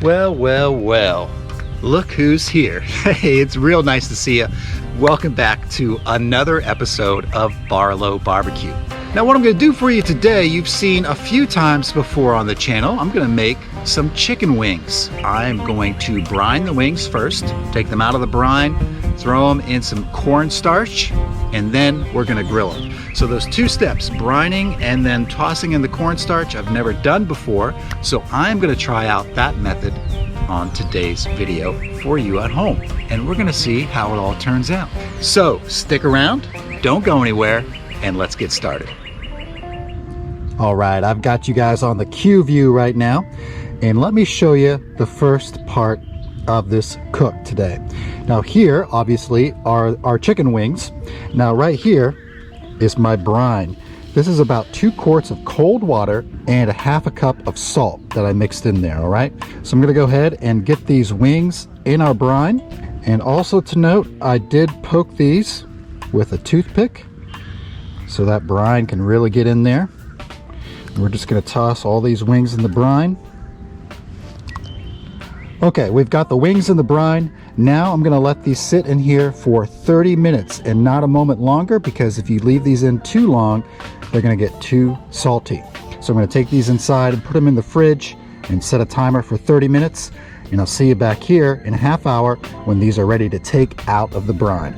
Well, well, well, look who's here. Hey, it's real nice to see you. Welcome back to another episode of Barlow BBQ. Now what I'm going to do for you today, you've seen a few times before on the channel. I'm going to make some chicken wings. I'm going to brine the wings first, take them out of the brine, throw them in some cornstarch, and then we're going to grill them. So those two steps, brining and then tossing in the cornstarch, I've never done before. So I'm going to try out that method on today's video for you at home. And we're going to see how it all turns out. So stick around, don't go anywhere, and let's get started. All right, I've got you guys on the Q view right now. And let me show you the first part of this cook today. Now here, obviously, are our chicken wings. Now right here is my brine. This is about 2 quarts of cold water and 1/2 cup of salt that I mixed in there, all right? So I'm gonna go ahead and get these wings in our brine. And also to note, I did poke these with a toothpick so that brine can really get in there. And we're just gonna toss all these wings in the brine. Okay, we've got the wings in the brine. Now I'm gonna let these sit in here for 30 minutes and not a moment longer, because if you leave these in too long, they're gonna get too salty. So I'm gonna take these inside and put them in the fridge and set a timer for 30 minutes. And I'll see you back here in a half hour when these are ready to take out of the brine.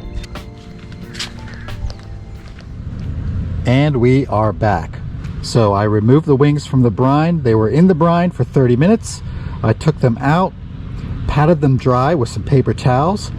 And we are back. So I removed the wings from the brine. They were in the brine for 30 minutes. I took them out, patted them dry with some paper towels,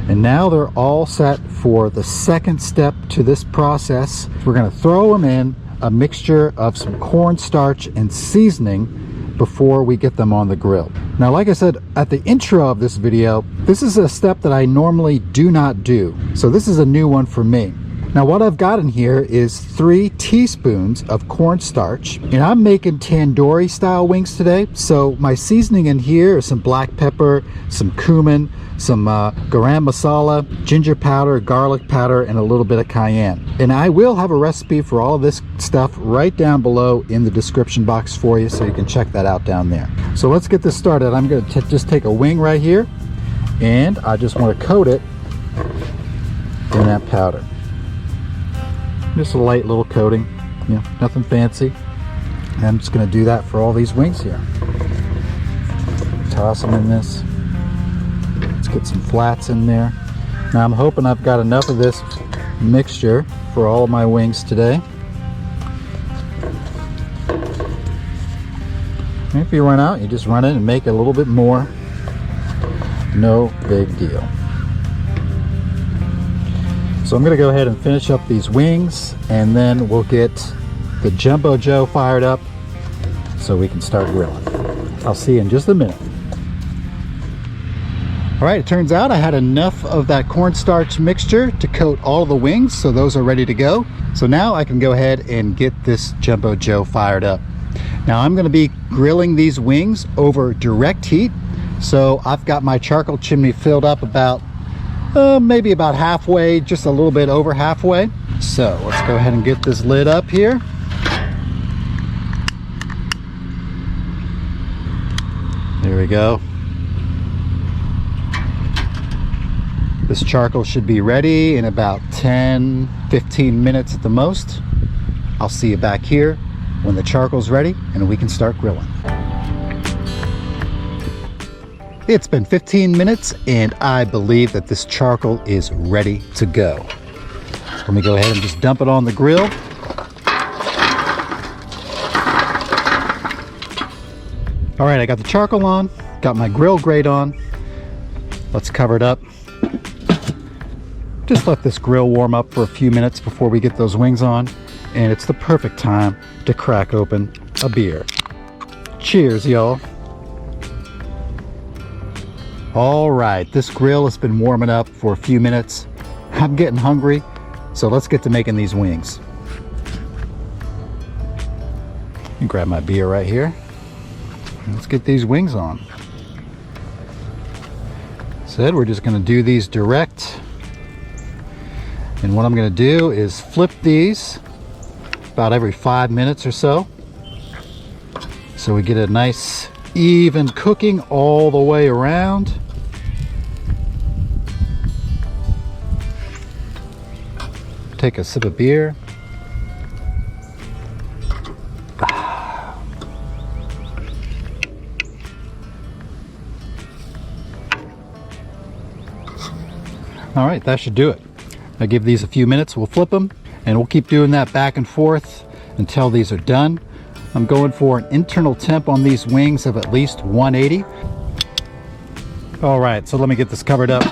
and now they're all set for the second step to this process. We're going to throw them in a mixture of some cornstarch and seasoning before we get them on the grill. Now, like I said at the intro of this video, this is a step that I normally do not do, so this is a new one for me. Now what I've got in here is 3 teaspoons of cornstarch, and I'm making tandoori style wings today. So my seasoning in here is some black pepper, some cumin, some garam masala, ginger powder, garlic powder, and a little bit of cayenne. And I will have a recipe for all of this stuff right down below in the description box for you, so you can check that out down there. So let's get this started. I'm going to just take a wing right here, and I just want to coat it in that powder. Just a light little coating, you know, nothing fancy. And I'm just going to do that for all these wings here. Toss them in this. Let's get some flats in there. Now I'm hoping I've got enough of this mixture for all of my wings today. And if you run out, you just run it and make a little bit more. No big deal. So I'm going to go ahead and finish up these wings, and then we'll get the Jumbo Joe fired up so we can start grilling. I'll see you in just a minute. All right, it turns out I had enough of that cornstarch mixture to coat all of the wings, so those are ready to go. So now I can go ahead and get this Jumbo Joe fired up. Now I'm going to be grilling these wings over direct heat. So I've got my charcoal chimney filled up about maybe about halfway, just a little bit over halfway. So let's go ahead and get this lid up here. There we go. This charcoal should be ready in about 10-15 minutes at the most. I'll see you back here when the charcoal's ready and we can start grilling. It's been 15 minutes and I believe that this charcoal is ready to go. Let me go ahead and just dump it on the grill. All right, I got the charcoal on, got my grill grate on. Let's cover it up. Just let this grill warm up for a few minutes before we get those wings on. And it's the perfect time to crack open a beer. Cheers, y'all. All right, this grill has been warming up for a few minutes. I'm getting hungry, so let's get to making these wings. Let me grab my beer right here. Let's get these wings on. Said we're just gonna do these direct. And what I'm gonna do is flip these about every 5 minutes or so. So we get a nice even cooking all the way around. Take a sip of beer. All right, that should do it. I'll give these a few minutes, we'll flip them, and we'll keep doing that back and forth until these are done. I'm going for an internal temp on these wings of at least 180. All right, so let me get this covered up.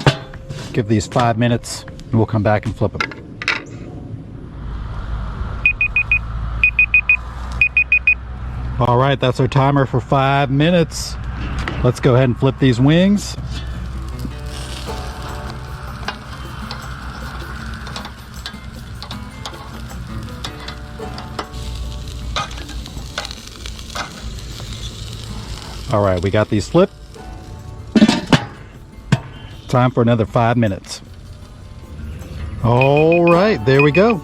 Give these 5 minutes, and we'll come back and flip them. All right, that's our timer for 5 minutes. Let's go ahead and flip these wings. All right, we got these flipped. Time for another 5 minutes. All right, there we go.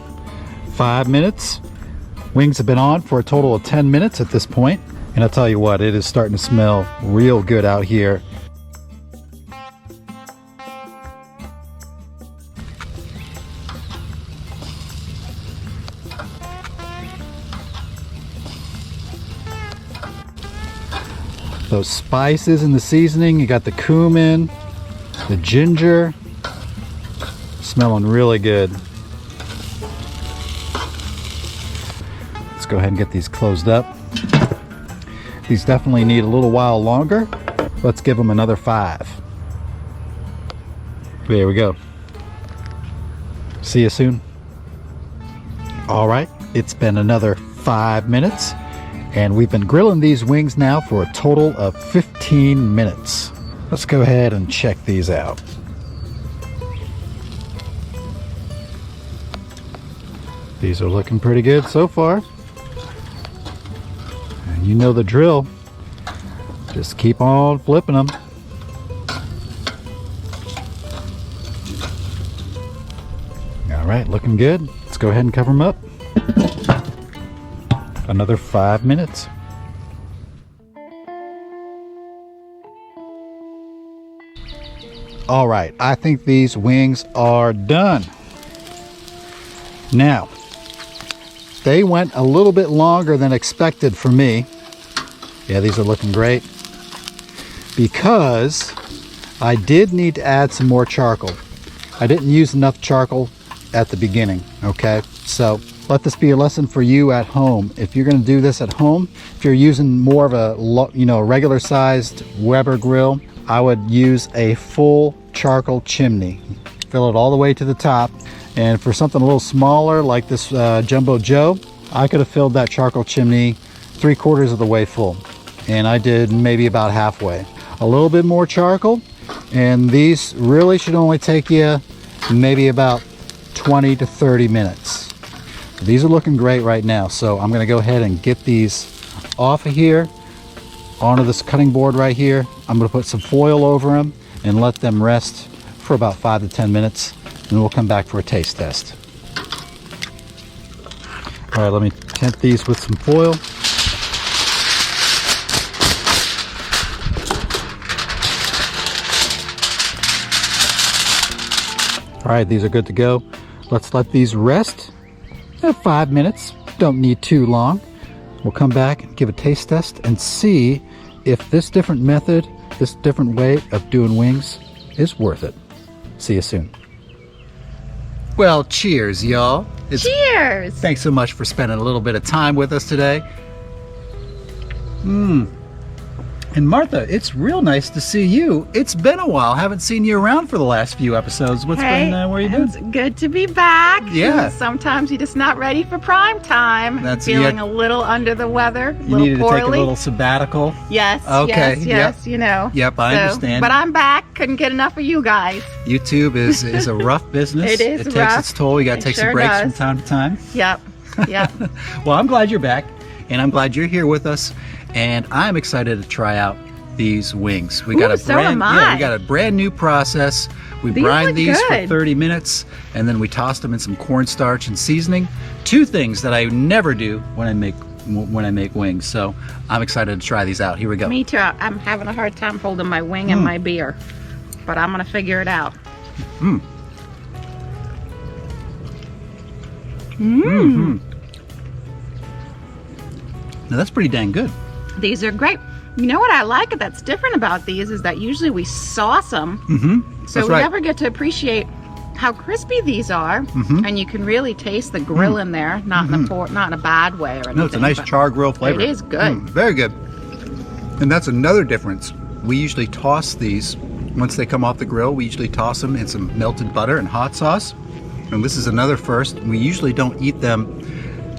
5 minutes. Wings have been on for a total of 10 minutes at this point. And I'll tell you what, it is starting to smell real good out here. Those spices and the seasoning, you got the cumin, the ginger, smelling really good. Let's go ahead and get these closed up. These definitely need a little while longer. Let's give them another 5. There we go. See you soon. All right, it's been another 5 minutes. And we've been grilling these wings now for a total of 15 minutes. Let's go ahead and check these out. These are looking pretty good so far. And you know the drill. Just keep on flipping them. All right, looking good. Let's go ahead and cover them up. Another 5 minutes. All right, I think these wings are done. Now, they went a little bit longer than expected for me. Yeah, these are looking great. Because I did need to add some more charcoal. I didn't use enough charcoal at the beginning, okay? So let this be a lesson for you at home. If you're going to do this at home, if you're using more of a regular sized Weber grill, I would use a full charcoal chimney. Fill it all the way to the top. And for something a little smaller like this Jumbo Joe, I could have filled that charcoal chimney 3/4 of the way full. And I did maybe about halfway. A little bit more charcoal, and these really should only take you maybe about 20 to 30 minutes. These are looking great right now, so I'm going to go ahead and get these off of here onto this cutting board right here. I'm going to put some foil over them and let them rest for about 5 to 10 minutes, and we'll come back for a taste test. All right, let me tent these with some foil. All right, these are good to go. Let's let these rest. 5 minutes, don't need too long. We'll come back and give a taste test and see if this different method, this different way of doing wings is worth it. See you soon. Well, cheers, y'all. Cheers! Thanks so much for spending a little bit of time with us today. And Martha, it's real nice to see you. It's been a while. Haven't seen you around for the last few episodes. What's been, where you been? It's good to be back. Yeah. Sometimes you're just not ready for prime time. That's feeling a little under the weather, a You little needed poorly. to take a little sabbatical. Yes, Okay, yes, you know. Yep, I understand. But I'm back. Couldn't get enough of you guys. YouTube is a rough business. It is It rough. takes its toll. You got to take some sure breaks does. from time to time. Yep. Well, I'm glad you're back, and I'm glad you're here with us, and I'm excited to try out these wings. We got so am I. we got a brand new process. We These brined look these for good. 30 minutes, and then we tossed them in some cornstarch and seasoning. 2 things that I never do when I make when I make wings. So I'm excited to try these out. Here we go. Me too. I'm having a hard time holding my wing and my beer, but I'm gonna figure it out. Now that's pretty dang good. These are great. You know what I like that's different about these is that usually we sauce them, so we never get to appreciate how crispy these are, and you can really taste the grill in there, not in a bad way or anything. No, it's a nice char grill flavor. It is good. Very good. And that's another difference. We usually toss these, once they come off the grill, we usually toss them in some melted butter and hot sauce. And this is another first. We usually don't eat them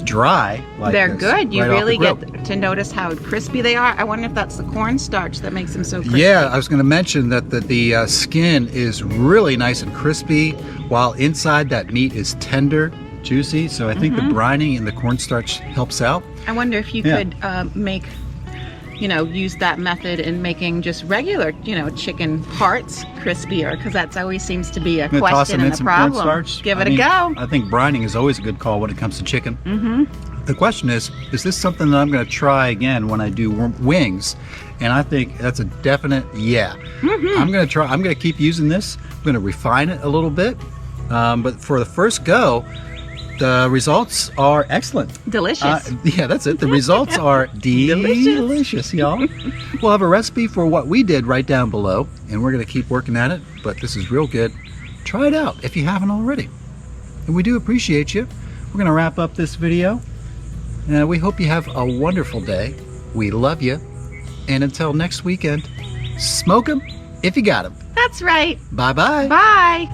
dry like They're this, good. You right off the really grill. get to notice how crispy they are. I wonder if that's the cornstarch that makes them so crispy. Yeah, I was going to mention that the skin is really nice and crispy, while inside that meat is tender, juicy. So I think the brining and the cornstarch helps out. I wonder if you could make, use that method in making just regular, chicken parts crispier, because that's always seems to be a question and a problem. Cornstarch. Give it a go. I think brining is always a good call when it comes to chicken. The question is this something that I'm going to try again when I do wings? And I think that's a definite yeah. I'm going to try. I'm going to keep using this. I'm going to refine it a little bit. But for the first go, the results are excellent. Delicious. Yeah, that's it. The results are delicious, y'all. We'll have a recipe for what we did right down below, and we're going to keep working at it. But this is real good. Try it out if you haven't already. And we do appreciate you. We're going to wrap up this video. And we hope you have a wonderful day. We love you. And until next weekend, smoke 'em if you got 'em. That's right. Bye-bye. Bye.